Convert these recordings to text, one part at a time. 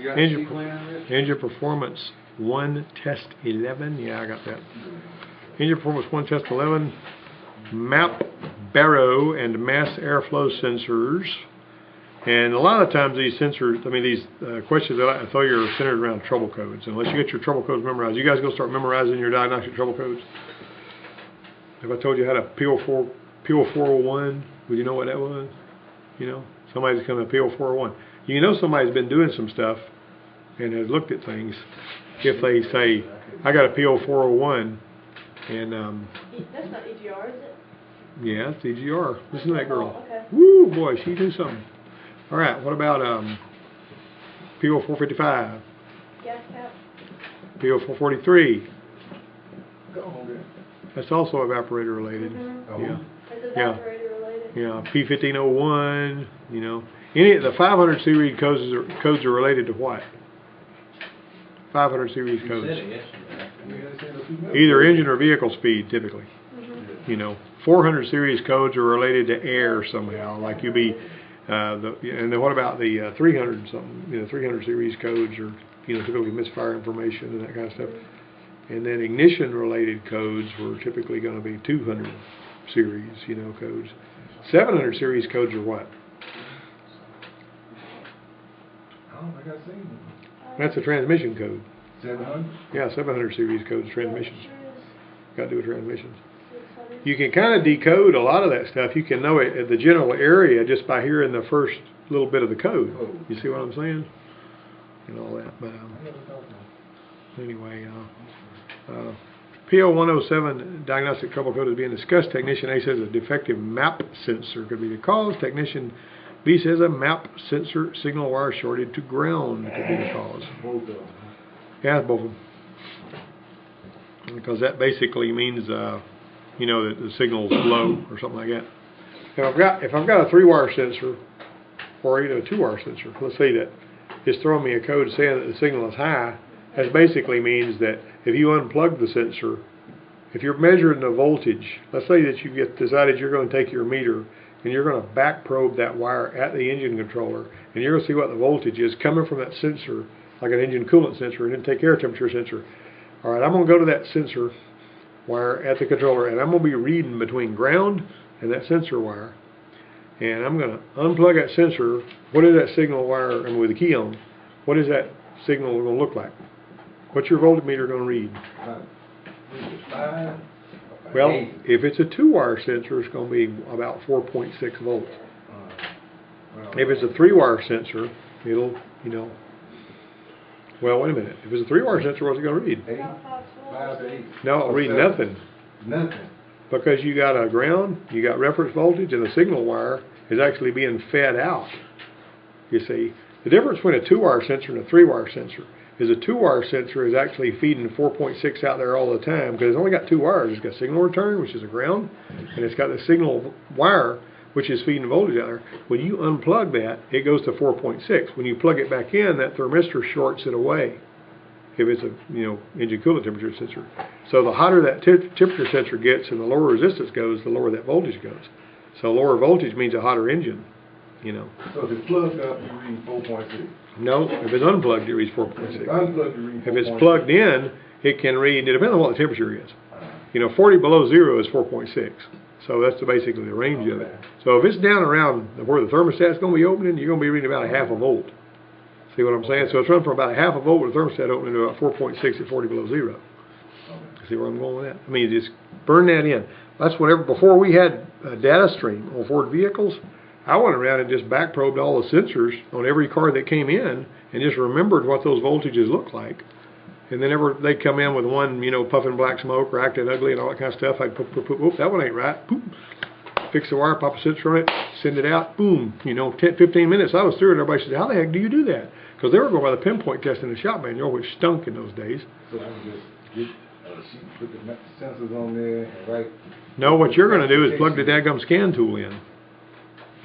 Engine performance 1 test 11. Yeah, I got that. Engine performance 1 test 11. MAP Baro and MAF Airflow Sensors. And a lot of times these sensors, I mean these questions that I throw you are centered around trouble codes. Unless you get your trouble codes memorized. You guys go start memorizing your diagnostic trouble codes? If I told you how to PO401, would you know what that was? You know, somebody's coming to PO401. You know somebody's been doing some stuff and has looked at things if they say, I got a PO401 and that's not EGR, is it? Yeah, it's EGR. Listen to that girl. Oh, okay. Woo, boy, she knew something. Alright, what about PO455? Gas cap. PO443. That's also evaporator related. Mm-hmm. Yeah. It's evaporator related. Yeah, P1501, you know. Any of the 500 series codes are related to what? 500 series codes. Either engine or vehicle speed, typically. You know, 400 series codes are related to air somehow. Like you be, and then what about the 300 something? You know, 300 series codes are, you know, typically misfire information and that kind of stuff. And then ignition related codes were typically going to be 200 series, you know, codes. 700 series codes are what? I don't think I've seen them. That's a transmission code. 700? Yeah, 700 series codes, transmissions. Got to do with transmissions. You can kind of decode a lot of that stuff. You can know it at the general area just by hearing the first little bit of the code. You see what I'm saying? And all that. But anyway, PO107 diagnostic trouble code is being discussed. Technician A says a defective MAP sensor could be the cause. Technician B says a MAP sensor signal wire shorted to ground could be the cause. Yeah, both of them. Because that basically means, you know, that the signal's low or something like that. If I've got a 3-wire sensor or even a 2-wire sensor, let's say that it's throwing me a code saying that the signal is high, that basically means that if you unplug the sensor, if you're measuring the voltage, let's say that you decided you're going to take your meter and you're going to back probe that wire at the engine controller and you're going to see what the voltage is coming from that sensor, like an engine coolant sensor, and then take air temperature sensor. Alright, I'm going to go to that sensor wire at the controller and I'm going to be reading between ground and that sensor wire, and I'm going to unplug that sensor. What is that signal wire, and with the key on, what is that signal going to look like? What's your voltmeter going to read? Well, if it's a 2-wire sensor, it's going to be about 4.6 volts. If it's a 3-wire sensor, it'll, you know, well, wait a minute. If it's a 3-wire sensor, what's it going to read? 5 to 8. No, it'll read nothing. Nothing. Because you got a ground, you got reference voltage, and the signal wire is actually being fed out. You see, the difference between a 2-wire sensor and a 3-wire sensor is a 2-wire sensor is actually feeding 4.6 out there all the time because it's only got 2 wires. It's got signal return, which is a ground, and it's got the signal wire, which is feeding voltage out there. When you unplug that, it goes to 4.6. When you plug it back in, that thermistor shorts it away. If it's a, you know, engine coolant temperature sensor. So the hotter that temperature sensor gets and the lower resistance goes, the lower that voltage goes. So lower voltage means a hotter engine, you know. So if it's plugged up, you read 4.6. No, if it's unplugged, it reads 4.6. If it's 4.6. plugged in, it can read, it depends on what the temperature is. You know, 40 below 0 is 4.6. So that's basically the range of it. So if it's down around where the thermostat's going to be opening, you're going to be reading about a half a volt. See what I'm saying? So it's running from about a half a volt with the thermostat opening to about 4.6 at 40 below 0. See where I'm going with that? I mean, you just burn that in. That's whatever. Before we had a data stream on Ford vehicles, I went around and just back probed all the sensors on every car that came in and just remembered what those voltages looked like. And then they'd come in with one, you know, puffing black smoke or acting ugly and all that kind of stuff. I'd poop, that one ain't right. Poop. Fix the wire, pop a sensor on it, send it out, boom. You know, 10, 15 minutes. I was through it. Everybody said, how the heck do you do that? Because they were going by the pinpoint test in the shop manual, which stunk in those days. So I can just get put the sensors on there and write. No, what you're going to do is plug the daggum scan tool in,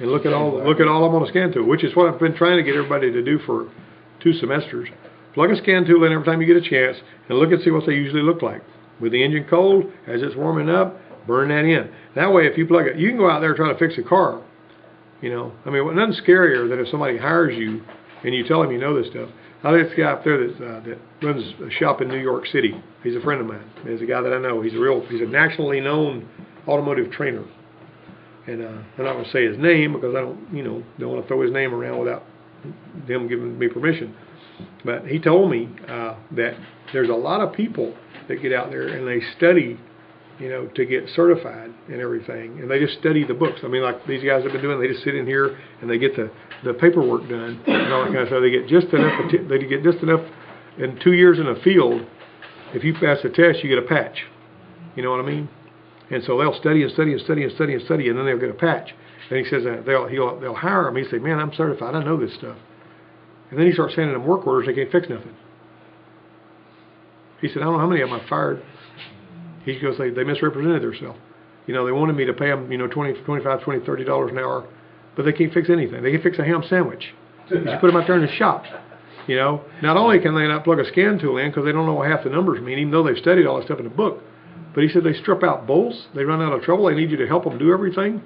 and look at all of them on a scan tool, which is what I've been trying to get everybody to do for 2 semesters. Plug a scan tool in every time you get a chance, and look and see what they usually look like. With the engine cold, as it's warming up, burn that in. That way, if you plug it, you can go out there and try to fix a car. You know, I mean, nothing scarier than if somebody hires you and you tell him you know this stuff. I had this guy up there that runs a shop in New York City. He's a friend of mine. He's a guy that I know. He's a nationally known automotive trainer. And I'm not going to say his name because I don't want to throw his name around without them giving me permission. But he told me that there's a lot of people that get out there and they study, to get certified and everything, and they just study the books. I mean, like these guys have been doing, they just sit in here and they get the paperwork done and all that kind of stuff. They get just enough in 2 years in the field. If you pass the test, you get a patch. You know what I mean? And so they'll study and study and study and study and study, and then they'll get a patch. And he says that they'll hire him. He said, "Man, I'm certified. I know this stuff." And then he starts sending them work orders. They can't fix nothing. He said, "I don't know how many of them I fired." He goes, "They misrepresented themselves. They wanted me to pay them, $20, $25, $20, $30 an hour, but they can't fix anything. They can fix a ham sandwich. You should put them out there in the shop." Not only can they not plug a scan tool in because they don't know what half the numbers mean, even though they've studied all that stuff in the book. But he said they strip out bolts, they run out of trouble, they need you to help them do everything.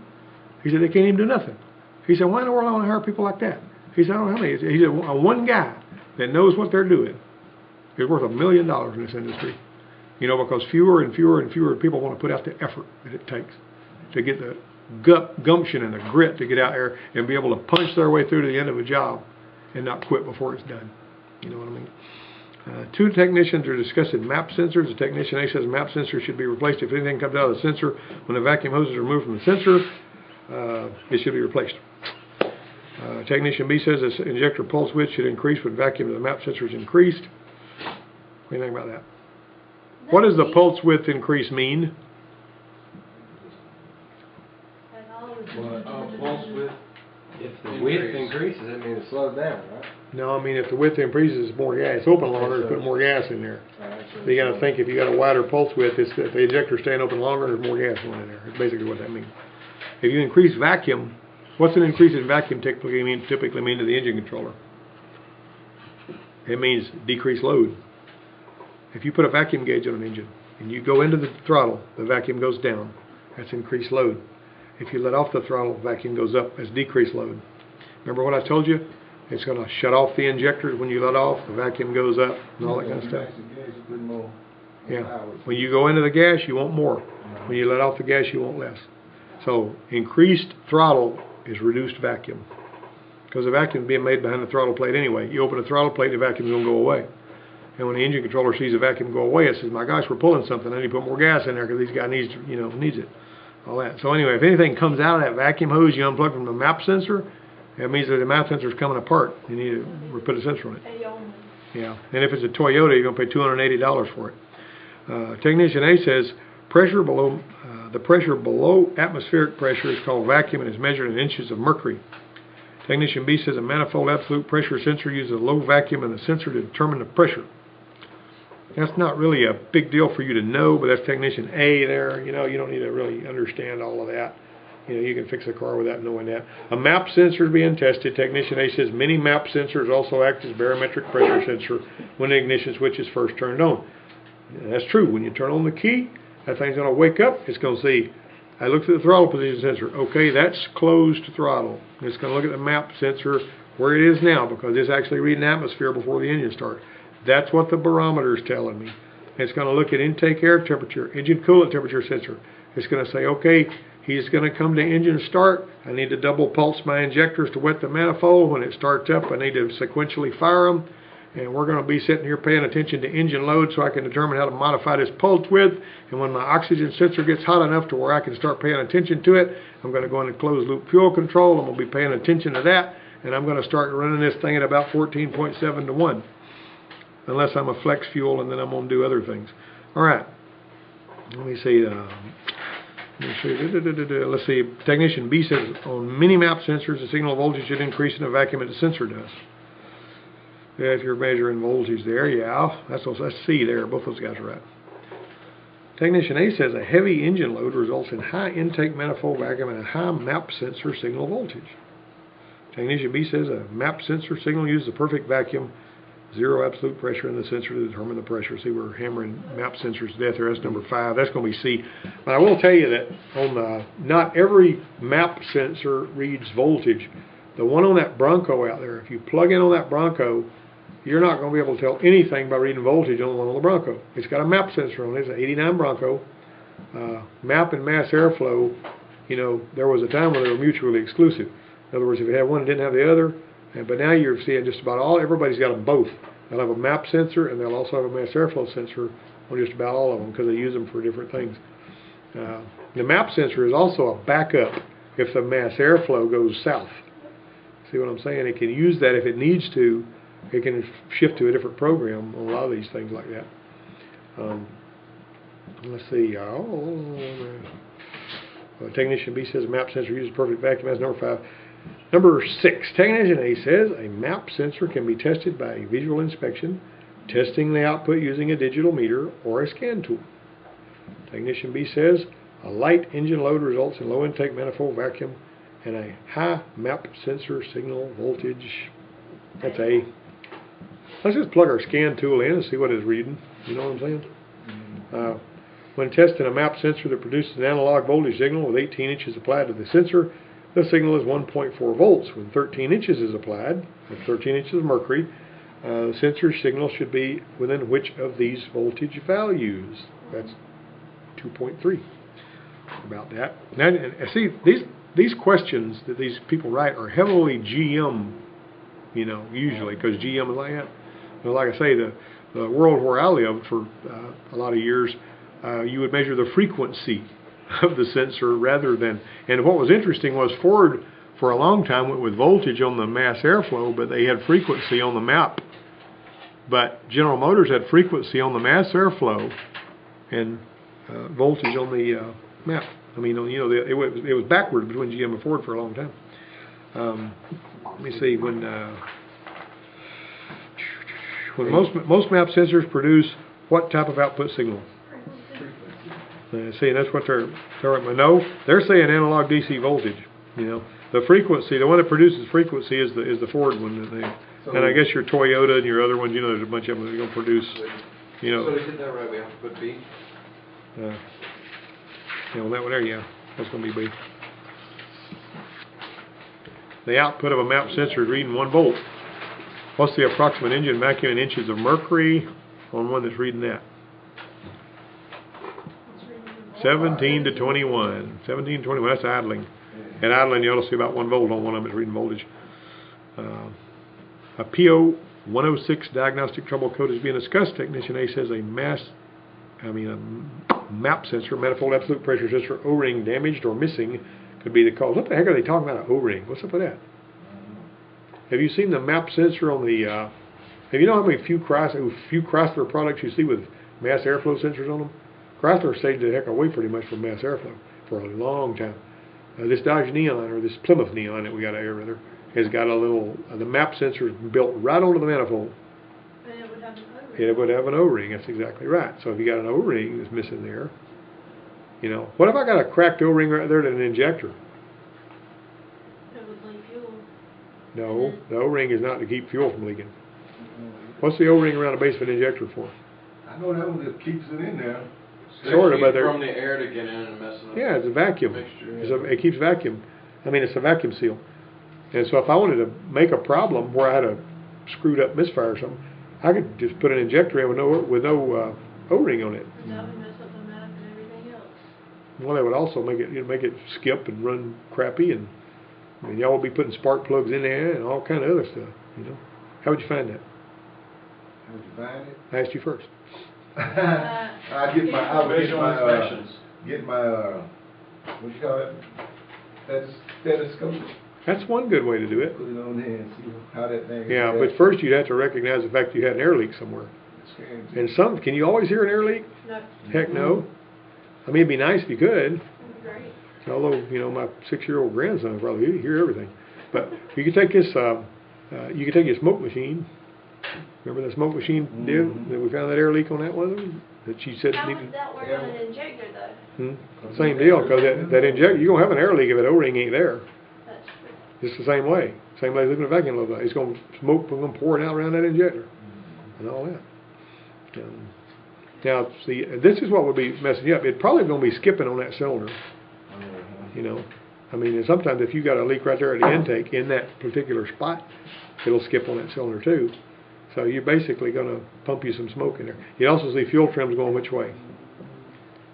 He said they can't even do nothing. He said, "Why in the world do I want to hire people like that?" He said, "I don't know how many." He said, one guy that knows what they're doing is worth $1 million in this industry. Because fewer and fewer and fewer people want to put out the effort that it takes to get the gumption and the grit to get out there and be able to punch their way through to the end of a job and not quit before it's done. You know what I mean? Two technicians are discussing MAP sensors. The technician A says MAP sensor should be replaced if anything comes out of the sensor. When the vacuum hose is removed from the sensor, it should be replaced. Technician B says the injector pulse width should increase when vacuum of the MAP sensor is increased. What do you think about that? What does the pulse width increase mean? Pulse width. If the width increases, that means it slows down, right? No, I mean if the width increases, more gas. It's open longer, put more gas in there. So you got to think if you got a wider pulse width, if the injector's staying open longer, there's more gas going in there. That's basically what that means. If you increase vacuum, what's an increase in vacuum typically mean to the engine controller? It means decreased load. If you put a vacuum gauge on an engine and you go into the throttle, the vacuum goes down. That's increased load. If you let off the throttle, vacuum goes up. That's decreased load. Remember what I told you? It's going to shut off the injectors when you let off. The vacuum goes up and all that kind of stuff. Yeah. When you go into the gas, you want more. When you let off the gas, you want less. So increased throttle is reduced vacuum. Because the vacuum is being made behind the throttle plate anyway. You open the throttle plate, the vacuum is going to go away. And when the engine controller sees the vacuum go away, it says, "My gosh, we're pulling something. I need to put more gas in there because this guy needs it." All that. So anyway, if anything comes out of that vacuum hose you unplug from the MAP sensor, that means that the MAP sensor is coming apart. You need to put a sensor on it. Yeah. And if it's a Toyota, you're going to pay $280 for it. Technician A says the pressure below atmospheric pressure is called vacuum and is measured in inches of mercury. Technician B says a manifold absolute pressure sensor uses a low vacuum in the sensor to determine the pressure. That's not really a big deal for you to know, but that's technician A there. You don't need to really understand all of that. You can fix a car without knowing that. A MAP sensor is being tested. Technician A says many MAP sensors also act as barometric pressure sensor when the ignition switch is first turned on. And that's true. When you turn on the key, that thing's going to wake up. It's going to see, I looked at the throttle position sensor. Okay, that's closed throttle. It's going to look at the MAP sensor where it is now because it's actually reading atmosphere before the engine starts. That's what the barometer is telling me. It's going to look at intake air temperature, engine coolant temperature sensor. It's going to say, okay, he's going to come to engine start. I need to double pulse my injectors to wet the manifold. When it starts up, I need to sequentially fire them. And we're going to be sitting here paying attention to engine load so I can determine how to modify this pulse width. And when my oxygen sensor gets hot enough to where I can start paying attention to it, I'm going to go into closed loop fuel control. I'm going to be paying attention to that. And I'm going to start running this thing at about 14.7 to 1. Unless I'm a flex fuel, and then I'm going to do other things. All right. Let me see. Let's see. Technician B says on many MAP sensors, the signal voltage should increase in the vacuum as the sensor does. Yeah, if you're measuring voltage there, yeah. That's C there. Both those guys are right. Technician A says a heavy engine load results in high intake manifold vacuum and a high MAP sensor signal voltage. Technician B says a MAP sensor signal uses a perfect vacuum, zero absolute pressure in the sensor to determine the pressure. See, we're hammering MAP sensors to death here. That's number 5. That's going to be C. But I will tell you that on not every MAP sensor reads voltage, The one on that Bronco out there, if you plug in on that Bronco, you're not going to be able to tell anything by reading voltage on the one on the Bronco. It's got a MAP sensor on it. It's an 89 Bronco. MAP and MAF Airflow, you know, there was a time when they were mutually exclusive. In other words, if you had one, it didn't have the other. But now you're seeing just about everybody's got them both. They'll have a MAP sensor and they'll also have a MAF Airflow sensor on just about all of them because they use them for different things. The MAP sensor is also a backup if the MAF Airflow goes south. See what I'm saying? It can use that if it needs to. It can shift to a different program on a lot of these things like that. Let's see. Technician B says a MAP sensor uses perfect vacuum. That's number 5. Number 6. Technician A says a MAP sensor can be tested by a visual inspection, testing the output using a digital meter or a scan tool. Technician B says a light engine load results in low intake manifold vacuum and a high MAP sensor signal voltage. That's A. Let's just plug our scan tool in and see what it's reading. You know what I'm saying? When testing a MAP sensor that produces an analog voltage signal with 18 inches applied to the sensor, the signal is 1.4 volts. When 13 inches is applied, with 13 inches of mercury, the sensor signal should be within which of these voltage values? That's 2.3. About that. Now, see, these questions that these people write are heavily GM, you know, usually, because GM is like that. But like I say, the world where I lived for a lot of years, you would measure the frequency of the sensor rather than, and what was interesting was Ford for a long time went with voltage on the MAF Airflow, but they had frequency on the MAP. But General Motors had frequency on the MAF Airflow and voltage on the MAP. I mean, you know, it was backward between GM and Ford for a long time. Let me see, when most MAP sensors produce what type of output signal? See, and that's what they're no, they're saying analog DC voltage. You know, the frequency, the one that produces frequency is the Ford one. And I guess your Toyota and your other ones, you know, there's a bunch of them that are going to produce. You know. So to get that right, we have to put B. You know, that one there, yeah, that's going to be B. The output of a MAP sensor is reading 1 volt. What's the approximate engine vacuum in inches of mercury on one that's reading that? 17 to 21. 17 to 21, that's idling. At idling, you ought to see about 1 volt on one of them that's reading voltage. A PO 106 diagnostic trouble code is being discussed. Technician A says a MAP sensor, manifold absolute pressure sensor, O-ring damaged or missing could be the cause. What the heck are they talking about, an O-ring? What's up with that? Have you seen the MAP sensor on the, have you know how many few Chrysler products you see with MAF Airflow sensors on them? Chrysler stayed the heck away pretty much from MAF Airflow for a long time. This Dodge Neon, or this Plymouth Neon that we got here, rather, has got a little, the MAP sensor is built right onto the manifold. And it would have an O-ring. It would have an O-ring, that's exactly right. So if you got an O-ring that's missing there, you know, what if I got a cracked O-ring right there to an injector? It would leak fuel. No, the O-ring is not to keep fuel from leaking. What's the O-ring around the base of an injector for? I know that one that keeps it in there. Sort of, but they're from the air to get in and mess it up. Yeah, it's a vacuum. Mixture, It keeps vacuum. I mean, it's a vacuum seal. And so if I wanted to make a problem where I had a screwed up misfire or something, I could just put an injector in with no O-ring on it. And that would mess up the map and everything else. Well, that would also make it skip and run crappy, and I mean, y'all will be putting spark plugs in there and all kind of other stuff. You know, how would you find that? How would you find it? I asked you first. I would get my what you call it? Stethoscope. That's one good way to do it. Put it on there and see how that thing. Yeah, but first you'd have to recognize the fact you had an air leak somewhere. And can you always hear an air leak? No. Heck no. I mean, it'd be nice if you could. That'd be great. Although, you know, my 6-year-old grandson would probably hear everything. But you could take this, you could take your smoke machine. Remember that smoke machine deal? That we found that air leak on that one? That she said How needed. would that work on an injector, though? Same deal, because that injector, you're going to have an air leak if that O-ring ain't there. That's true. Just the same way. Same way looking at a vacuum load. It's going to smoke and pour it out around that injector. And all that. Now, see, this is what would be messing you up. It's probably going to be skipping on that cylinder. You know, I mean, and sometimes if you got a leak right there at the intake in that particular spot, it'll skip on that cylinder too. So you're basically going to pump you some smoke in there. You also see fuel trims going which way.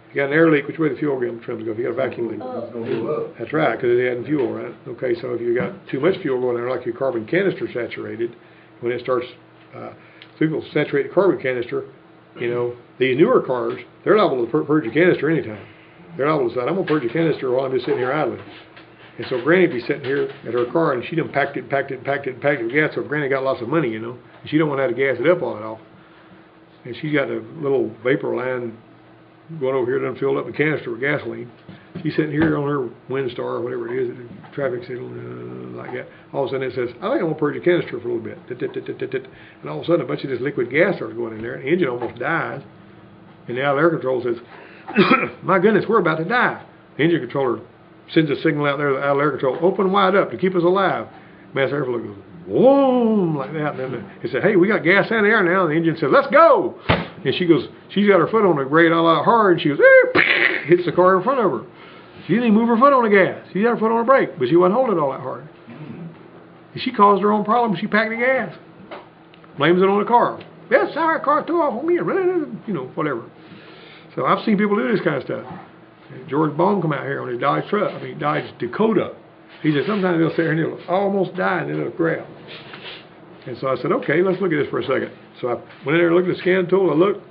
If you got an air leak, which way the fuel trims go? If you got a vacuum leak. It's gonna go up. That's right, because it adding fuel, right? Okay, so if you got too much fuel going there, like your carbon canister saturated, when it starts, people saturate the carbon canister, you know, these newer cars, they're liable to purge your canister anytime. They're liable to say, I'm going to purge your canister while I'm just sitting here idling. And so Granny be sitting here at her car, and she done packed it with gas, so Granny got lots of money, you know, and she don't want to have to gas it up all that often. And she's got a little vapor line going over here, done filled up the canister with gasoline. She's sitting here on her Windstar or whatever it is, at the traffic signal, like that. All of a sudden it says, I think I'm going to purge the canister for a little bit. And all of a sudden a bunch of this liquid gas starts going in there, and the engine almost dies. And the out of air control says, my goodness, we're about to die. The engine controller sends a signal out there to the out of air control, open wide up to keep us alive. MAF Airflow goes, whoa, like that. And then it said, hey, we got gas in the air now. And the engine said, let's go. And she goes, she's got her foot on the brake all out hard, and she goes, hits the car in front of her. She didn't even move her foot on the gas. She had her foot on the brake, but she wasn't holding it all that hard. And she caused her own problem. She packed the gas. Blames it on the car. Yes, our car threw off on me. You know, whatever. So I've seen people do this kind of stuff. George Baum come out here on his Dodge truck. I mean, Dodge Dakota. He said sometimes they'll sit here and they'll almost die and then it'll grab. And so I said, okay, let's look at this for a second. So I went in there and looked at the scan tool. I looked,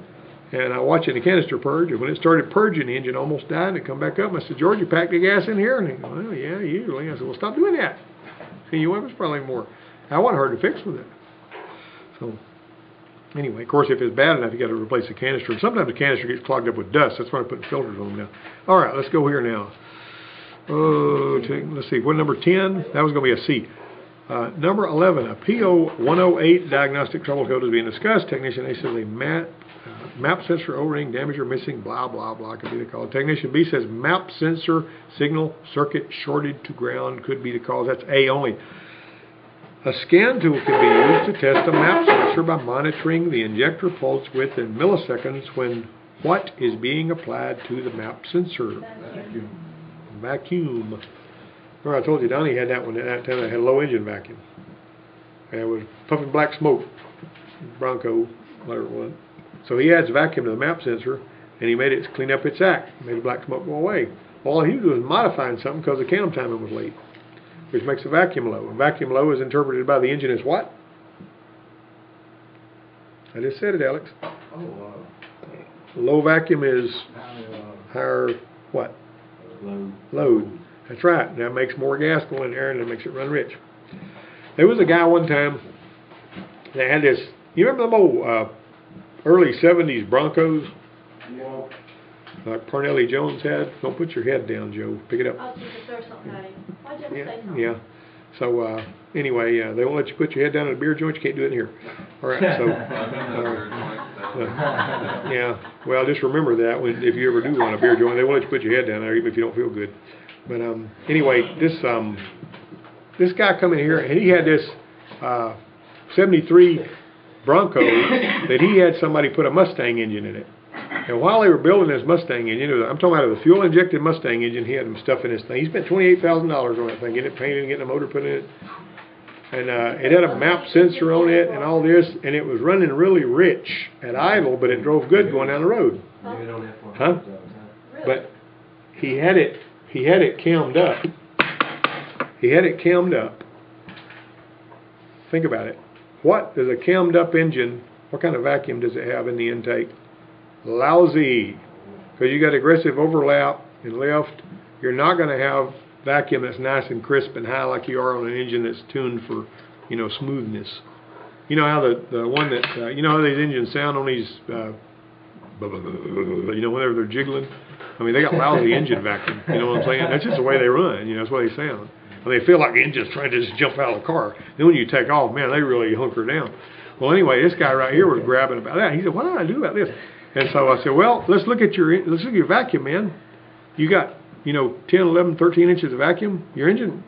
and I watched the canister purge. And when it started purging, the engine almost died. And it come back up. And I said, George, you packed the gas in here? And he goes, well, yeah, usually. I said, well, stop doing that. And you went, it was probably more. I wasn't hard to fix with it. So anyway, of course, if it's bad enough, you got to replace the canister. And sometimes the canister gets clogged up with dust. That's why I put filters on them now. All right, let's go here now. Let's see, what number 10? That was going to be a C. Number 11, a P0108 diagnostic trouble code is being discussed. Technician A says a map sensor O-ring damaged or missing, blah, blah, blah, could be the cause. Technician B says map sensor signal circuit shorted to ground could be the cause. That's A only. A scan tool can be used to test a map sensor by monitoring the injector pulse width in milliseconds when what is being applied to the map sensor. Vacuum. Remember I told you Donnie had that one at that time. That had a low engine vacuum. And it was puffing black smoke. Bronco, whatever it was. So he adds vacuum to the map sensor, and he made it clean up its act. Made the black smoke go away. All he was doing was modifying something because the cam timing was late, which makes the vacuum low. And vacuum low is interpreted by the engine as what? I just said it, Alex. Low vacuum is higher what? Load. That's right. That makes more gas go in there and it makes it run rich. There was a guy one time that had this, you remember them old early 70s Broncos? Yeah. Like Parnelli Jones had? Don't put your head down, Joe. Pick it up. I was just to throw something at him. Why'd you have to say something? Yeah. So anyway, they won't let you put your head down at a beer joint. You can't do it in here. All right. So yeah. Well, just remember that when if you ever do want a beer joint, they won't let you put your head down there even if you don't feel good. But anyway, this guy come in here and he had this 73 Bronco that he had somebody put a Mustang engine in it. And while they were building this Mustang engine, I'm talking about a fuel-injected Mustang engine, he had them stuff in this thing. He spent $28,000 on that thing, getting it painted and getting a motor put in it. And it had a map sensor on it and all this, and it was running really rich at idle, but it drove good going down the road. Huh? But he had it cammed up. He had it cammed up. Think about it. What does a cammed up engine, what kind of vacuum does it have in the intake? Lousy. Because you got aggressive overlap and lift. You're not going to have vacuum that's nice and crisp and high like you are on an engine that's tuned for, you know, smoothness. You know how the one that, you know how these engines sound on these, you know, whenever they're jiggling? I mean, they got lousy engine vacuum. You know what I'm saying? That's just the way they run. You know, that's the way they sound. I mean, they feel like the engine's trying to just jump out of the car. Then when you take off, man, they really hunker down. Well, anyway, this guy right here was grabbing about that. He said, what did I do about this? And so I said, well, let's look at your vacuum, man. You got, you know, 10, 11, 13 inches of vacuum. Your engine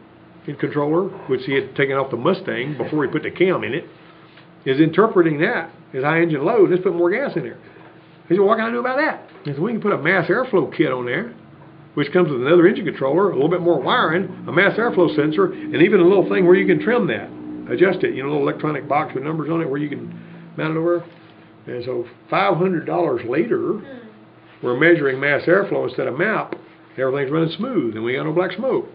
controller, which he had taken off the Mustang before he put the cam in it, is interpreting that as high engine load. Let's put more gas in there. He said, well, what can I do about that? He said, we can put a MAF Airflow kit on there. which comes with another engine controller, a little bit more wiring, a MAF Airflow Sensor, and even a little thing where you can trim that, adjust it. You know, a little electronic box with numbers on it where you can mount it over. And so $500 later, we're measuring MAF airflow instead of MAP. Everything's running smooth, and we got no black smoke.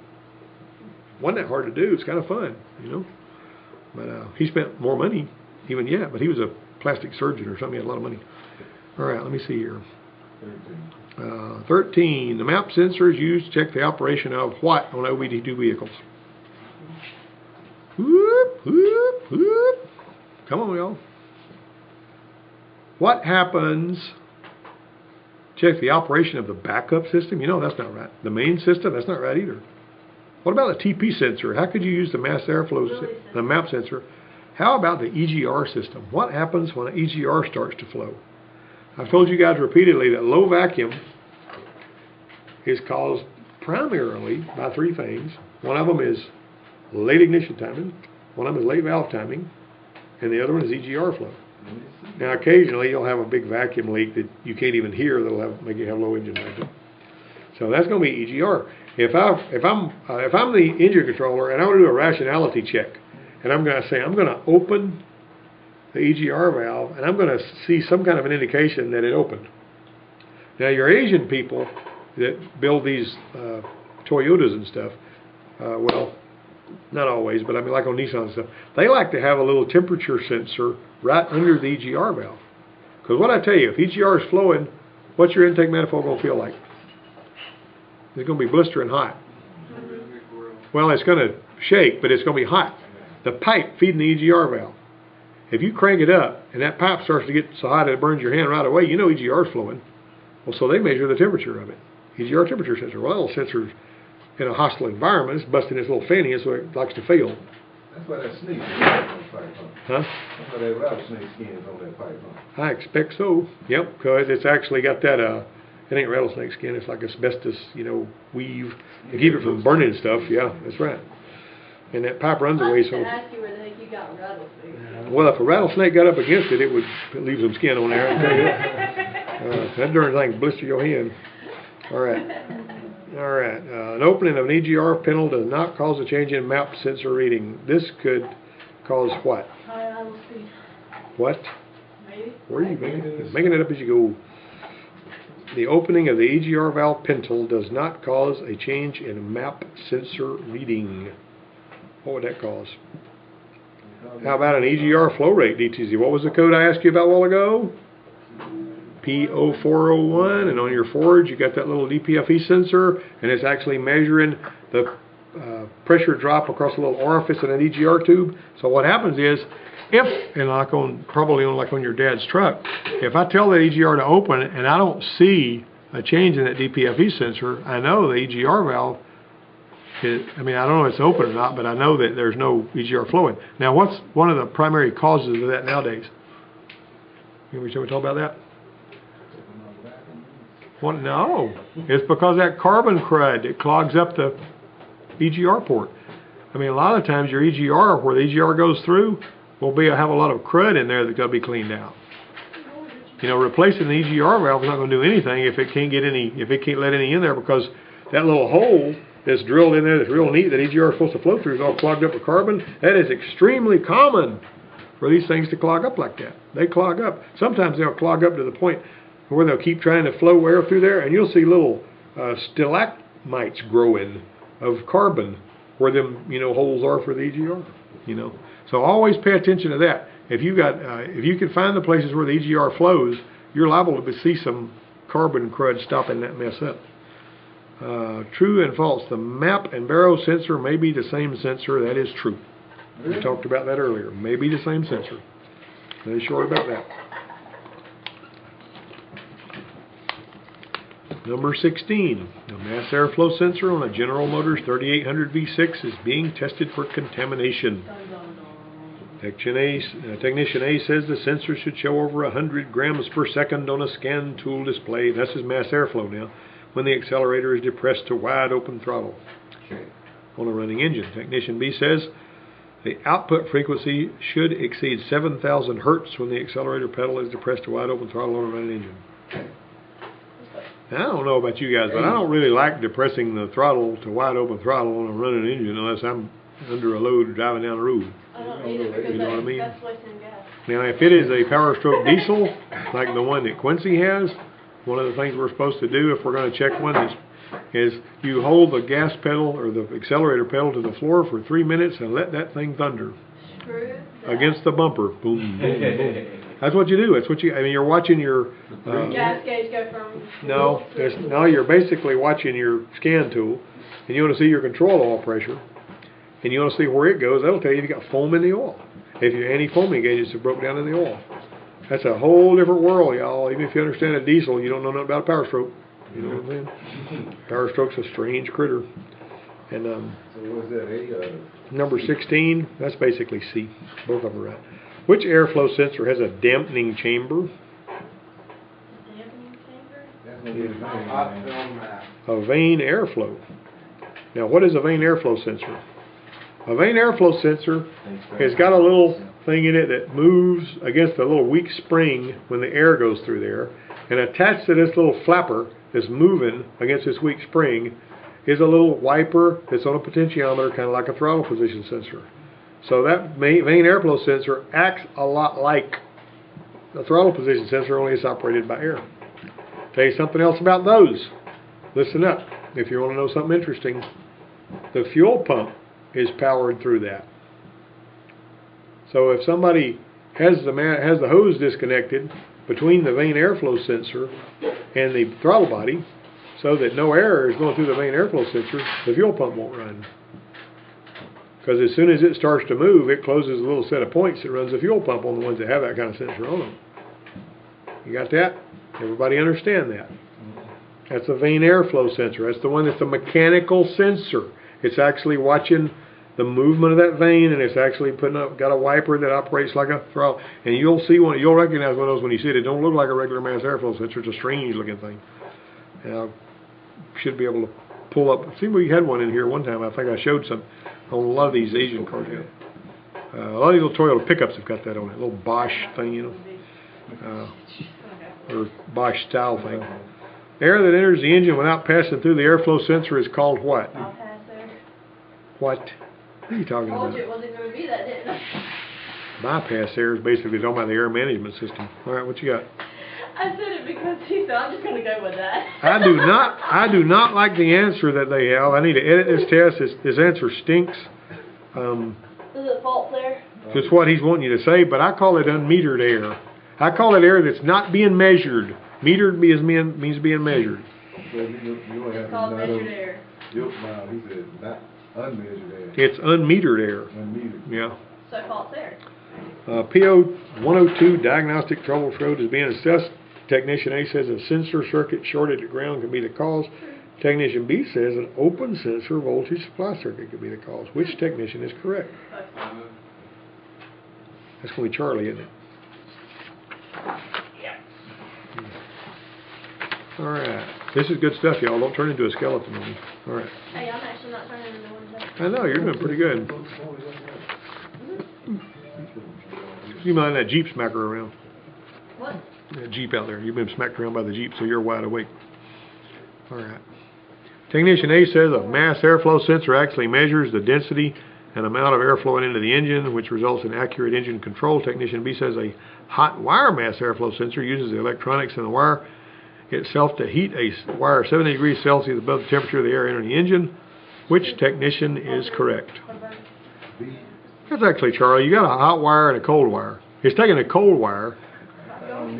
Wasn't that hard to do? It's kind of fun, you know. But he spent more money even yet, but he was a plastic surgeon or something. He had a lot of money. All right, let me see here. 13. The MAP sensor is used to check the operation of what on OBD2 vehicles? Whoop, whoop, whoop. Come on, y'all. What happens? Check the operation of the backup system. You know, that's not right. The main system, that's not right either. What about the TP sensor? How could you use the MAF Airflow, the MAP sensor? How about the EGR system? What happens when an EGR starts to flow? I've told you guys repeatedly that low vacuum is caused primarily by three things. One of them is late ignition timing, one of them is late valve timing, and the other one is EGR flow. Now occasionally you'll have a big vacuum leak that you can't even hear that'll make you have low engine vacuum. So that's going to be EGR. If I'm the engine controller and I want to do a rationality check, and I'm going to say I'm going to open the EGR valve and I'm going to see some kind of an indication that it opened. Now your Asian people that build these Toyotas and stuff, well, not always, but I mean like on Nissan and stuff, they like to have a little temperature sensor right under the EGR valve. Because what I tell you, if EGR is flowing, what's your intake manifold going to feel like? It's going to be blistering hot. Well, it's going to shake, but it's going to be hot. The pipe feeding the EGR valve. If you crank it up and that pipe starts to get so hot that it burns your hand right away, you know EGR is flowing. Well, so they measure the temperature of it. EGR temperature sensor. Well, that little sensor's in a hostile environment. It's busting its little fanny, so it likes to fail. That's why that snake skin is on the pipe, huh? Huh? That's why that rattlesnake skin is on that pipe, huh? I expect so. Yep, because it's actually got that, it ain't rattlesnake skin, it's like asbestos, you know, weave to keep it from burning stuff. Yeah, that's right. And that pipe runs away, so. I asked you where the heck you got rattlesnakes. Well, if a rattlesnake got up against it, it would leave some skin on there. I tell you. That darn thing blister your hand. All right. All right. An opening of an EGR panel does not cause a change in MAP sensor reading. This could cause what? High idle speed. What? Maybe. Where are you making it up as you go? The opening of the EGR valve pintle does not cause a change in MAP sensor reading. What would that cause? How about an EGR flow rate DTZ? What was the code I asked you about a while ago? P0401, and on your forge you got that little DPFE sensor, and it's actually measuring the pressure drop across a little orifice in an EGR tube. So what happens is, if, and like on, probably on like on your dad's truck, if I tell that EGR to open and I don't see a change in that DPFE sensor, I know the EGR valve is, I mean, I don't know if it's open or not, but I know that there's no EGR flowing. Now, what's one of the primary causes of that nowadays? Can we talk about that? Well, no, it's because that carbon crud, it clogs up the EGR port. I mean, a lot of times your EGR, where the EGR goes through, will have a lot of crud in there that's got to be cleaned out. You know, replacing the EGR valve is not going to do anything if it can't get any, if it can't let any in there, because that little hole that's drilled in there that's real neat that EGR is supposed to flow through is all clogged up with carbon. That is extremely common for these things to clog up like that. They clog up. Sometimes they'll clog up to the point where they'll keep trying to flow air through there, and you'll see little stalagmites growing of carbon where them, you know, holes are for the EGR, you know. So always pay attention to that. If you got, if you can find the places where the EGR flows, you're liable to see some carbon crud stopping that mess up. True and false. The MAP and Baro sensor may be the same sensor. That is true. We talked about that earlier. May be the same sensor. Very sure about that. Number 16. The MAF Airflow Sensor on a General Motors 3800 V6 is being tested for contamination. Technician A says the sensor should show over 100 grams per second on a scan tool display. That's his MAF Airflow now, when the accelerator is depressed to wide open throttle on a running engine. Technician B says the output frequency should exceed 7,000 hertz when the accelerator pedal is depressed to wide open throttle on a running engine. Now, I don't know about you guys, but I don't really like depressing the throttle to wide open throttle on a running engine unless I'm under a load driving down the road. I don't either because You know what I mean? that's wasting gas. Now, if it is a Power Stroke diesel, like the one that Quincy has, one of the things we're supposed to do if we're going to check one is you hold the gas pedal or the accelerator pedal to the floor for 3 minutes and let that thing thunder Screw that. against the bumper. Boom, boom, boom. That's what you do. That's what I mean, you're watching your... Gas gauge go from... No, you're basically watching your scan tool, and you want to see your control oil pressure, and you want to see where it goes. That'll tell you if you got foam in the oil. If your anti-foaming gauges have broke down in the oil. That's a whole different world, y'all. Even if you understand a diesel, you don't know nothing about a Power Stroke. You know what I'm saying? Power Stroke's a strange critter. And So what's that? number 16, that's basically C. Both of them are right. Which airflow sensor has a dampening chamber? Dampening chamber? That's gonna be the Hot thing. film map. A vane airflow. Now, what is a vane airflow sensor? A vane airflow sensor has got a little thing in it that moves against a little weak spring when the air goes through there, and attached to this little flapper that's moving against this weak spring is a little wiper that's on a potentiometer, kind of like a throttle position sensor. So that vane airflow sensor acts a lot like the throttle position sensor, only it's operated by air. Tell you something else about those. Listen up, if you want to know something interesting. The fuel pump is powered through that. So if somebody has the hose disconnected between the vane airflow sensor and the throttle body, so that no air is going through the vane airflow sensor, the fuel pump won't run. Because as soon as it starts to move, it closes a little set of points that runs the fuel pump on the ones that have that kind of sensor on them. You got that? Everybody understand that? That's a vane airflow sensor. That's the one that's a mechanical sensor. It's actually watching the movement of that vane, and it's actually got a wiper that operates like a throttle. And you'll see one. You'll recognize one of those when you see it. It don't look like a regular MAF airflow sensor. It's a strange looking thing. And I should be able to pull up. See, we had one in here one time. I think I showed some on a lot of these Asian cars. A lot of these little Toyota pickups have got that on it. A little Bosch thing, you know, or Bosch style thing. Air that enters the engine without passing through the airflow sensor is called what? I'll pass there. What? What are you talking Told about? you it wasn't going to be that, didn't I? Bypass air is basically talking about the air management system. All right, what you got? I said it because he said I'm just going to go with that. I do not like the answer that they have. I need to edit this test. This answer stinks. Is it fault there? It's what he's wanting you to say, but I call it unmetered air. I call it air that's not being measured. Metered means being measured. So you don't have It's called to measured air. Wow, he said not unmeasured air. It's unmetered air. Unmetered. Yeah. So fault there. PO 102 diagnostic trouble code is being assessed. Technician A says a sensor circuit shorted at ground could be the cause. Technician B says an open sensor voltage supply circuit could be the cause. Which technician is correct? That's going to be Charlie, isn't it? All right. This is good stuff, y'all. Don't turn into a skeleton on me. All right. Hey, I'm actually not turning into one today. I know, you're doing pretty good. You mind that Jeep smacker around? What? That Jeep out there. You've been smacked around by the Jeep, so you're wide awake. All right. Technician A says a MAF airflow sensor actually measures the density and amount of air flowing into the engine, which results in accurate engine control. Technician B says a hot wire MAF airflow sensor uses the electronics in the wire itself to heat a wire 70 degrees Celsius above the temperature of the air entering the engine. Which technician is correct? That's actually Charlie. You got a hot wire and a cold wire. It's taking a cold wire.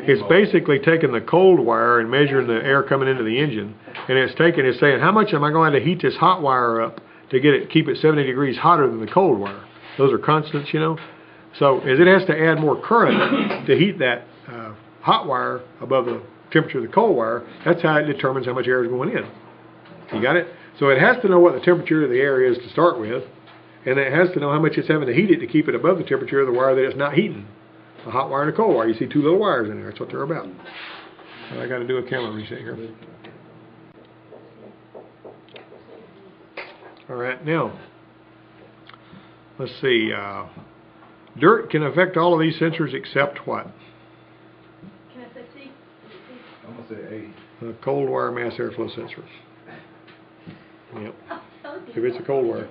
It's basically taking the cold wire and measuring the air coming into the engine, and it's saying how much am I going to heat this hot wire up to keep it 70 degrees hotter than the cold wire. Those are constants, you know. So as it has to add more current to heat that hot wire above the temperature of the cold wire, that's how it determines how much air is going in. You got it? So it has to know what the temperature of the air is to start with, and it has to know how much it's having to heat it to keep it above the temperature of the wire that it's not heating. A hot wire and a cold wire. You see two little wires in there. That's what they're about. I got to do a camera reset here. All right, now let's see. Dirt can affect all of these sensors except what? Can I say C? I'm gonna say Cold wire mass airflow sensors. Yep. If it's a cold wire.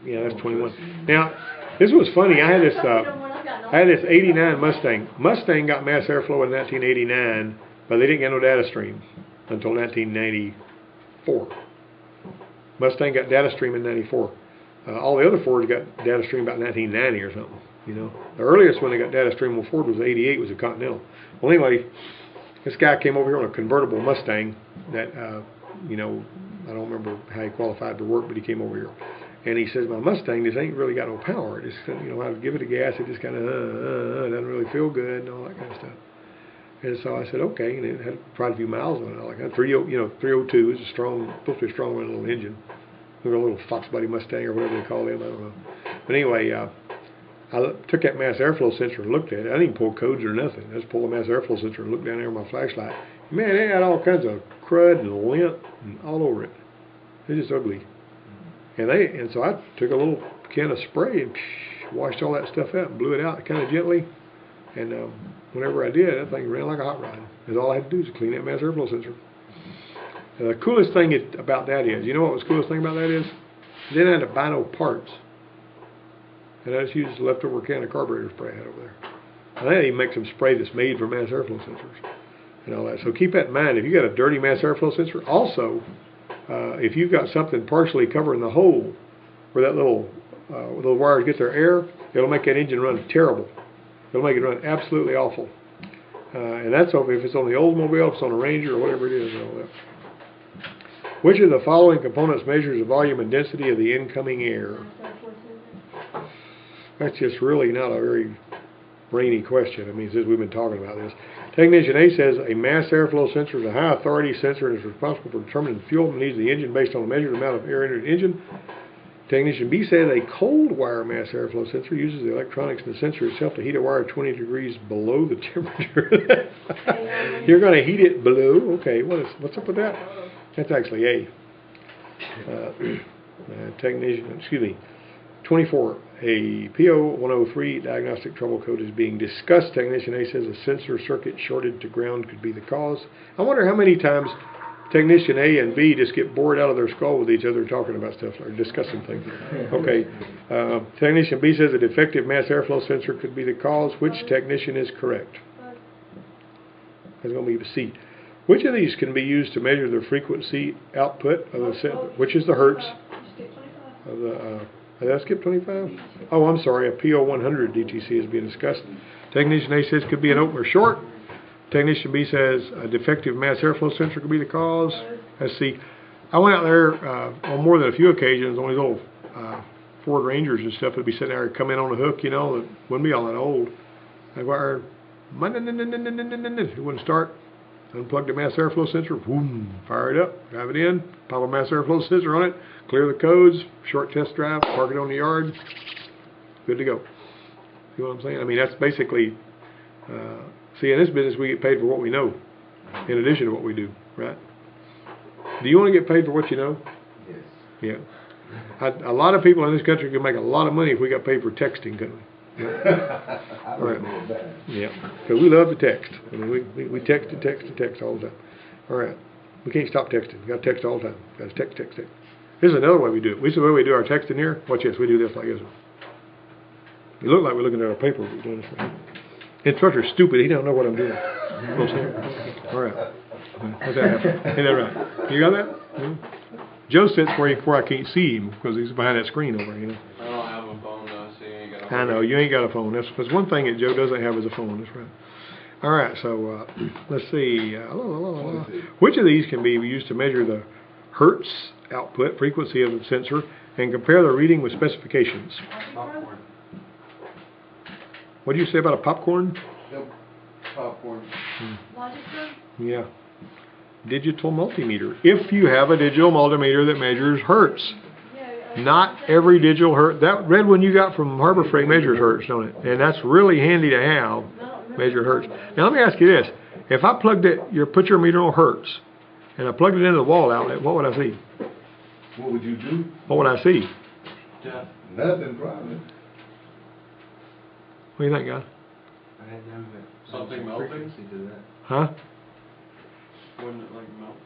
Yeah, that's 21. Now, this was funny. I had this 89 Mustang. Mustang got mass airflow in 1989, but they didn't get no data stream until 1994. Mustang got data stream in 94. All the other Fords got data stream about 1990 or something. You know, the earliest one they got data stream on Ford was 88, was a Continental. Well, anyway, this guy came over here on a convertible Mustang that, you know, I don't remember how he qualified to work, but he came over here. And he says, my Mustang, this ain't really got no power. It just, you know, I give it a gas, it just kind of, doesn't really feel good and all that kind of stuff. And so I said, okay, and it had quite a few miles on it. Like that. 302 is a strong, supposed to be a strong running little engine. A little Fox Body Mustang or whatever they call them, I don't know. But anyway, I took that mass airflow sensor and looked at it. I didn't pull codes or nothing. I just pulled the mass airflow sensor and looked down there with my flashlight. Man, it had all kinds of crud and lint and all over it. It's just ugly. And so I took a little can of spray and washed all that stuff out and blew it out kind of gently. And whenever I did, that thing ran like a hot rod. Because all I had to do was clean that mass airflow sensor. The coolest thing about that is, you know what the coolest thing about that is? They didn't have to buy no parts. And I just used the leftover can of carburetor spray I had over there. And I even make some spray that's made for mass airflow sensors and all that. So keep that in mind. If you got a dirty mass airflow sensor, also, if you've got something partially covering the hole where that little wires get their air, it'll make that engine run terrible. It'll make it run absolutely awful. And that's over if it's on the Oldsmobile, if it's on a Ranger, or whatever it is. And all that. Which of the following components measures the volume and density of the incoming air? That's just really not a very brainy question. I mean, since we've been talking about this. Technician A says a mass airflow sensor is a high authority sensor and is responsible for determining the fuel needs of the engine based on the measured amount of air in the engine. Technician B says a cold wire mass airflow sensor uses the electronics in the sensor itself to heat a wire 20 degrees below the temperature. You're going to heat it below? Okay, what's up with that? That's actually A. Technician, excuse me, 24. A P0103 diagnostic trouble code is being discussed. Technician A says a sensor circuit shorted to ground could be the cause. I wonder how many times Technician A and B just get bored out of their skull with each other talking about stuff or discussing things. Okay. Technician B says a defective mass airflow sensor could be the cause. Which technician is correct? That's going to be C. Which of these can be used to measure the frequency output of the sensor? Which is the hertz of the did I skip 25? Oh, I'm sorry. A P0100 DTC is being discussed. Technician A says could be an open or short. Technician B says a defective mass airflow sensor could be the cause. Let's see. I went out there on more than a few occasions on these little Ford Rangers and stuff that would be sitting there and come in on a hook, you know, that wouldn't be all that old. I'd wire, it wouldn't start. Unplug the mass airflow sensor, boom, fire it up, drive it in, pop a mass airflow sensor on it, clear the codes, short test drive, park it on the yard, good to go. See what I'm saying? I mean, that's basically, see, in this business we get paid for what we know, in addition to what we do, right? Do you want to get paid for what you know? Yes. Yeah. A lot of people in this country could make a lot of money if we got paid for texting, couldn't we? I right. Yeah, because we love to text. I mean, we text all the time. All right, we can't stop texting. We got to text all the time. Got to text. This is another way we do it. This is the way we do our texting here. Watch this. We do this like this. You look like we're looking at our paper. We're doing this. Right. Instructor's stupid. He don't know what I'm doing. All right. How's that happen? Ain't that right? You got that? Yeah. Joe sits where I can't see him because he's behind that screen over. You know. I don't have a phone though, so you ain't got a phone. I know, you ain't got a phone. That's one thing that Joe doesn't have is a phone. That's right. All right, so let's see. Which of these can be used to measure the hertz output frequency of the sensor and compare the reading with specifications? Popcorn. What do you say about a popcorn? Yep. Popcorn. Logic code? Yeah. Digital multimeter. If you have a digital multimeter that measures hertz. Not every digital hertz. That red one you got from Harbor Freight measures hertz, don't it? And that's really handy to have, measure hertz. Now let me ask you this. If I plugged put your meter on hertz, and I plugged it into the wall outlet, what would I see? What would you do? What would I see? Nothing, probably. What do you think, guys? Something melting? Huh? wouldn't it like melt?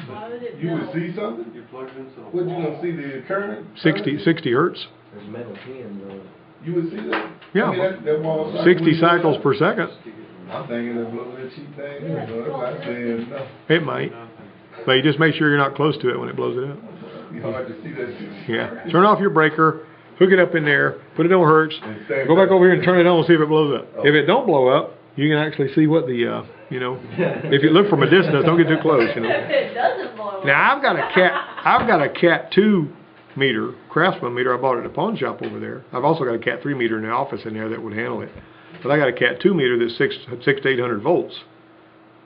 Why would it You would melt? see something? You plug it into the What, you wall. gonna see the current? 60 hertz. There's metal pins on it. You would see that? Yeah. I mean, that wall cycle 60 would blow cycles up. per second. I'm thinking of blowing that cheap thing. Yeah, You know, I'm not saying no. It might. But you just make sure you're not close to it when it blows it up. You hard to see that shit. Yeah. Turn off your breaker, hook it up in there, put it on hertz, And stand go back back. over here and turn it on and see if it blows up. Oh. If it don't blow up, you can actually see what the, you know, if you look from a distance, don't get too close, you know. If it doesn't blow up. Now I've got a Cat 2 meter, Craftsman meter I bought at the pawn shop over there. I've also got a Cat 3 meter in the office in there that would handle it. But I got a Cat 2 meter that's 600 to 800 volts,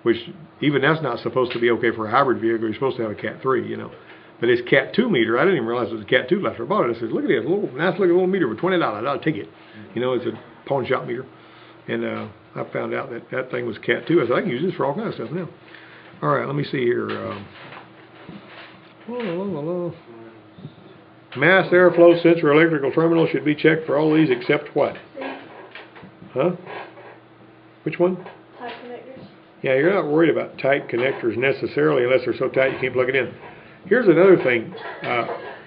which even that's not supposed to be okay for a hybrid vehicle. You're supposed to have a Cat 3, you know. But this Cat 2 meter, I didn't even realize it was a Cat 2 till after I bought it. I said, look at this, nice looking little meter for $20. I'll take it. You know, it's a pawn shop meter. And I found out that that thing was Cat 2. I said, I can use this for all kinds of stuff now. All right, let me see here. MAF Airflow Sensor electrical terminal should be checked for all these except what? Huh? Which one? Tight connectors. Yeah, you're not worried about tight connectors necessarily unless they're so tight you can't plug it in. Here's another thing.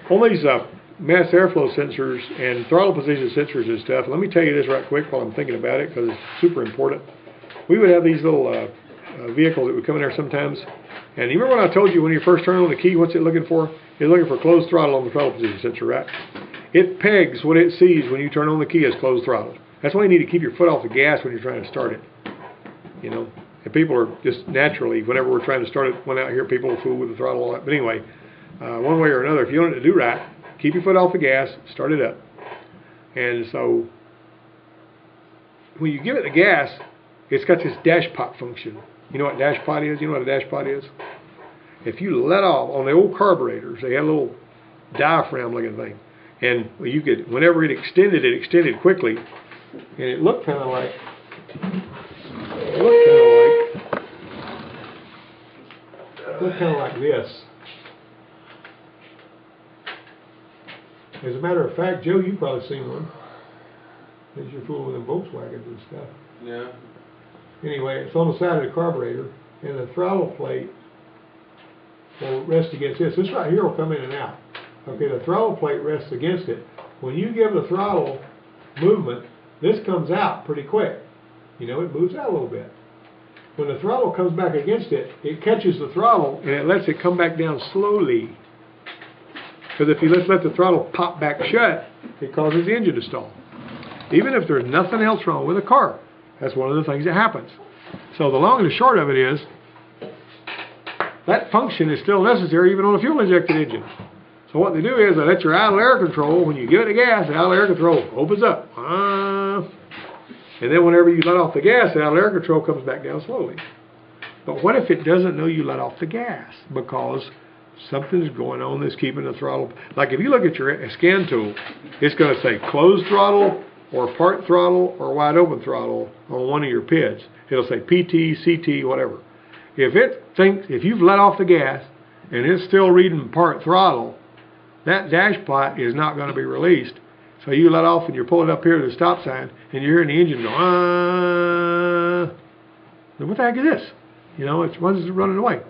On these MAF Airflow sensors and throttle position sensors and stuff, let me tell you this right quick while I'm thinking about it because it's super important. We would have these little vehicles that would come in there sometimes. And you remember when I told you when you first turn on the key, what's it looking for? It's looking for closed throttle on the throttle position sensor, right? It pegs what it sees when you turn on the key as closed throttle. That's why you need to keep your foot off the gas when you're trying to start it. You know, and people are just naturally, whenever we're trying to start it, went out here, people will fool with the throttle, all that. But anyway, one way or another, if you want it to do right, keep your foot off the gas, start it up. And so, when you give it the gas, it's got this dash pot function. You know what dash pot is? You know what a dash pot is? If you let off, on the old carburetors, they had a little diaphragm looking thing. And you could, whenever it extended quickly. And it looked kind of like, this. As a matter of fact, Joe, you've probably seen one. As you're fooling with them Volkswagens and stuff. Yeah. Anyway, it's on the side of the carburetor, and the throttle plate will rest against this. This right here will come in and out. Okay, the throttle plate rests against it. When you give the throttle movement, this comes out pretty quick. You know, it moves out a little bit. When the throttle comes back against it, it catches the throttle and it lets it come back down slowly. Because if you just let the throttle pop back shut, it causes the engine to stall. Even if there's nothing else wrong with the car. That's one of the things that happens. So the long and the short of it is, that function is still necessary even on a fuel-injected engine. So what they do is they let your idle air control, when you give it the gas, the idle air control opens up. And then whenever you let off the gas, the idle air control comes back down slowly. But what if it doesn't know you let off the gas? Because something's going on that's keeping the throttle. Like if you look at your scan tool, it's going to say closed throttle or part throttle or wide open throttle on one of your PIDs. It'll say PT, CT, whatever. If you've let off the gas and it's still reading part throttle, that dash pot is not going to be released. So you let off and you're pulling up here to the stop sign and you're hearing the engine go, what the heck is this? You know, it's running away.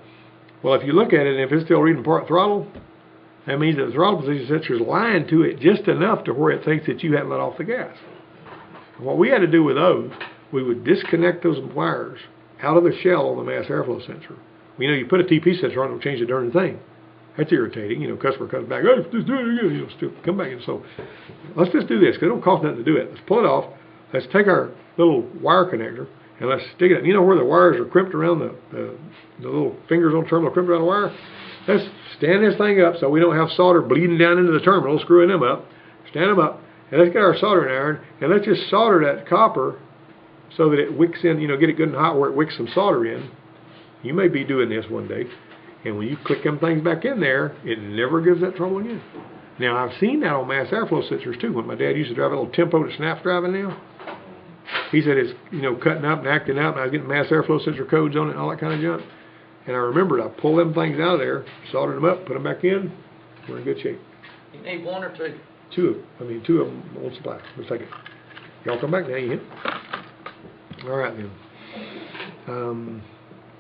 Well, if you look at it and if it's still reading part throttle, that means that the throttle position sensor is lying to it just enough to where it thinks that you hadn't let off the gas. And what we had to do with those, we would disconnect those wires out of the shell on the MAF Airflow sensor. You know, you put a TP sensor on it, it'll change the darn thing. That's irritating. You know, customer comes back, oh, just do it again. You know, still come back. And so let's just do this because it don't cost nothing to do it. Let's pull it off. Let's take our little wire connector and let's stick it. You know where the wires are crimped around the little fingers on the terminal crimped around the wire? Let's stand this thing up so we don't have solder bleeding down into the terminal, screwing them up. Stand them up, and let's get our soldering iron, and let's just solder that copper so that it wicks in, you know, get it good and hot where it wicks some solder in. You may be doing this one day, and when you click them things back in there, it never gives that trouble again. Now, I've seen that on MAF Airflow sensors too. When my dad used to drive a little Tempo that Snap's driving now, he said it's, you know, cutting up and acting out, and I was getting MAF Airflow sensor codes on it and all that kind of junk. And I remembered I pulled them things out of there, soldered them up, put them back in. We're in good shape. You need one or two? Two of them on supply. Let's take it. Y'all come back now, you hit. All right then.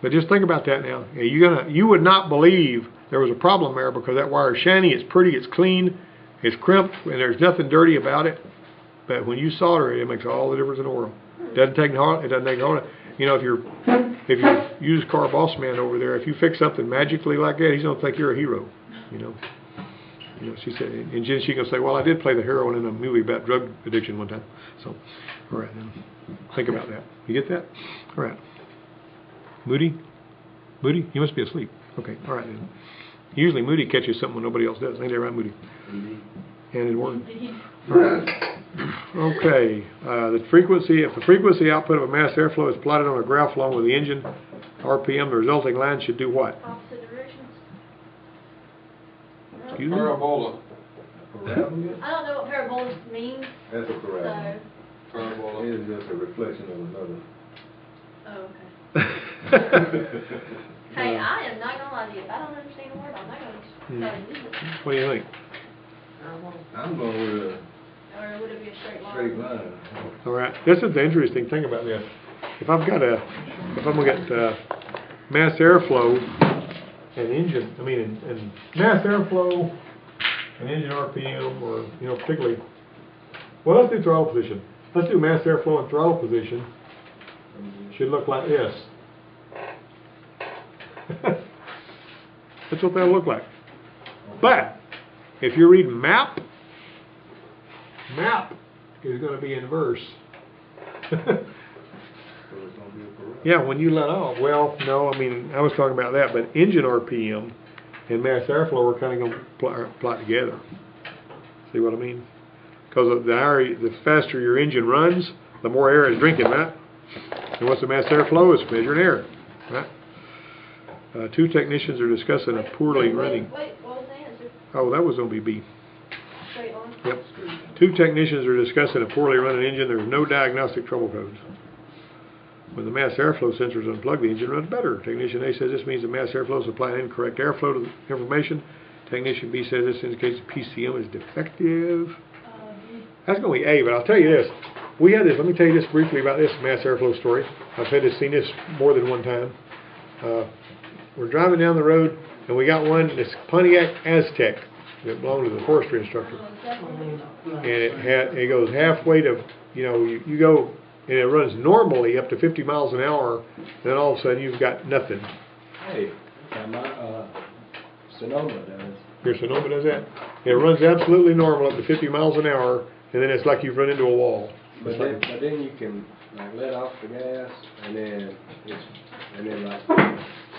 But just think about that now. You would not believe there was a problem there because that wire is shiny, it's pretty, it's clean, it's crimped, and there's nothing dirty about it. But when you solder it, it makes all the difference in the world. It doesn't take hard. You know, if you're used car boss man over there, if you fix something magically like that, he's gonna think you're a hero. You know, she said, and then she gonna say, well, I did play the heroine in a movie about drug addiction one time. So, all right, then think about that. You get that? All right. Moody, you must be asleep. Okay, all right then. Usually Moody catches something when nobody else does. Ain't that right, Moody? And it worked. All right. Okay. If the frequency output of a MAF airflow is plotted on a graph along with the engine RPM, the resulting line should do what? Opposite directions. Excuse me? Parabola. I don't know what parabola means. That's a parabola. Parabola. It is just a reflection of another. Oh, okay. Hey, I am not gonna lie to you. If I don't understand a word, I'm not gonna try to use it. What do you think? I'm going with Or would it be a straight a line? straight line. All right. This is the interesting thing about this. If I'm gonna get MAF airflow and engine, and MAF airflow and engine RPM, or particularly, well, let's do throttle position. Let's do MAF airflow and throttle position. Should look like this. That's what they'll look like. But if you read map is going to be inverse. Yeah, when you let off. Well, no, I was talking about that, but engine RPM and MAF airflow are kind of going to plot together. See what I mean? Because the faster your engine runs, the more air it's drinking, right? And what's the MAF airflow? It's measuring air, right? Two technicians are discussing a poorly running. Wait, what was the answer? Oh, that was going to be B. Straight line? Yep. Two technicians are discussing a poorly running engine. There's no diagnostic trouble codes. When the MAF airflow sensors unplug, the engine runs better. Technician A says this means the MAF airflow is supplying incorrect airflow to the information. Technician B says this indicates the PCM is defective. That's going to be A, but I'll tell you this. We had this, let me tell you this briefly about this MAF airflow story. I've seen this more than one time. We're driving down the road, and we got one, this Pontiac Aztec that belonged to the forestry instructor. And it goes halfway to, you go, and it runs normally up to 50 miles an hour, then all of a sudden you've got nothing. Hey, my Sonoma does. Your Sonoma does that? It runs absolutely normal up to 50 miles an hour, and then it's like you've run into a wall. But then you can let off the gas and then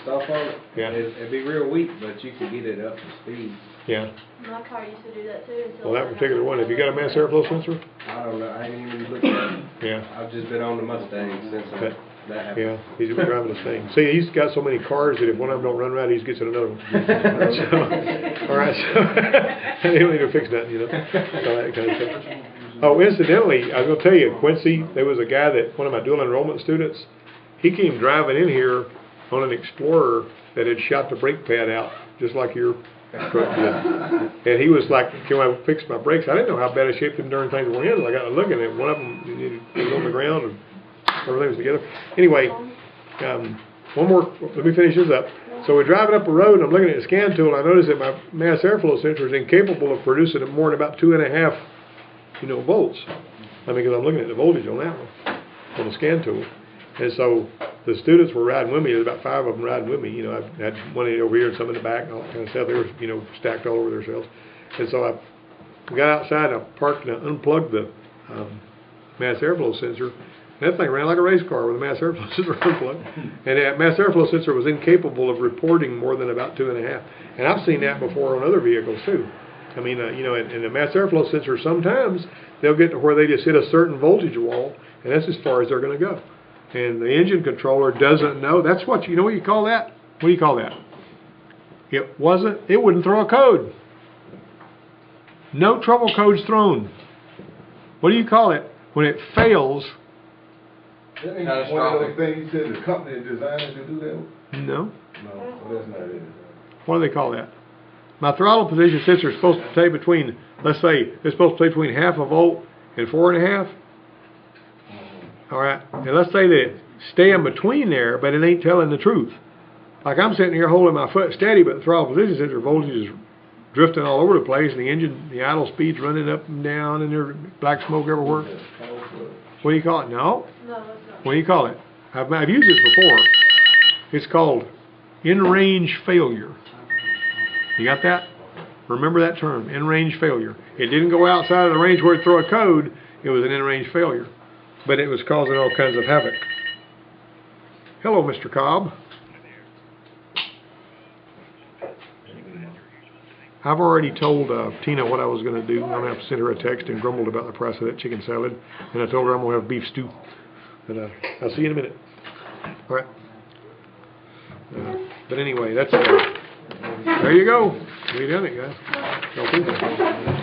stop on it. Yeah. It'd be real weak, but you can get it up to speed. Yeah. My car used to do that too. Well, that particular one, have you got a MAF airflow sensor? I don't know. I ain't even looked at it. Yeah. I've just been on the Mustang since that happened. Yeah, he's been driving this thing. See, he's got so many cars that if one of them don't run right, he just gets in another one. All right, so he don't need to fix nothing, So that kind of stuff. Oh, incidentally, I was going to tell you, Quincy, there was a guy that, one of my dual enrollment students, he came driving in here on an Explorer that had shot the brake pad out, just like your truck did. And he was like, can I fix my brakes? I didn't know how bad a shape them darn things were in. I got to looking at one of them, it was on the ground, and everything was together. Anyway, one more, let me finish this up. So we're driving up a road, and I'm looking at the scan tool, and I noticed that my MAF airflow sensor is incapable of producing more than about 2.5 volts. Because I'm looking at the voltage on that one, on the scan tool. And so the students were riding with me. There's about 5 of them riding with me. I had one over here and some in the back and all that kind of stuff. They were, stacked all over themselves. And so I got outside and I parked and I unplugged the MAF airflow sensor. And that thing ran like a race car with a MAF airflow sensor unplugged. And that MAF airflow sensor was incapable of reporting more than about 2.5. And I've seen that before on other vehicles too. And the MAF airflow sensor, sometimes they'll get to where they just hit a certain voltage wall, and that's as far as they're going to go. And the engine controller doesn't know. That's what what you call that? What do you call that? It wouldn't throw a code. No trouble codes thrown. What do you call it when it fails? That ain't one of those things you said the company designed it to do that? No. No, so that's not it. What do they call that? My throttle position sensor is supposed to stay between, let's say, it's supposed to stay between 0.5 volt and 4.5. All right, and let's say that it staying between there, but it ain't telling the truth. Like I'm sitting here holding my foot steady, but the throttle position sensor voltage is drifting all over the place, and the engine, the idle speed's running up and down, and there's black smoke everywhere. What do you call it? No? No, that's not. What do you call it? I've used this before. It's called in-range failure. You got that? Remember that term, in-range failure. It didn't go outside of the range where it throw a code. It was an in-range failure. But it was causing all kinds of havoc. Hello, Mr. Cobb. I've already told Tina what I was going to do. I'm going to have to send her a text and grumbled about the price of that chicken salad. And I told her I'm going to have beef stew. But I'll see you in a minute. All right. But anyway, that's there you go. We done it, guys. Y'all think that?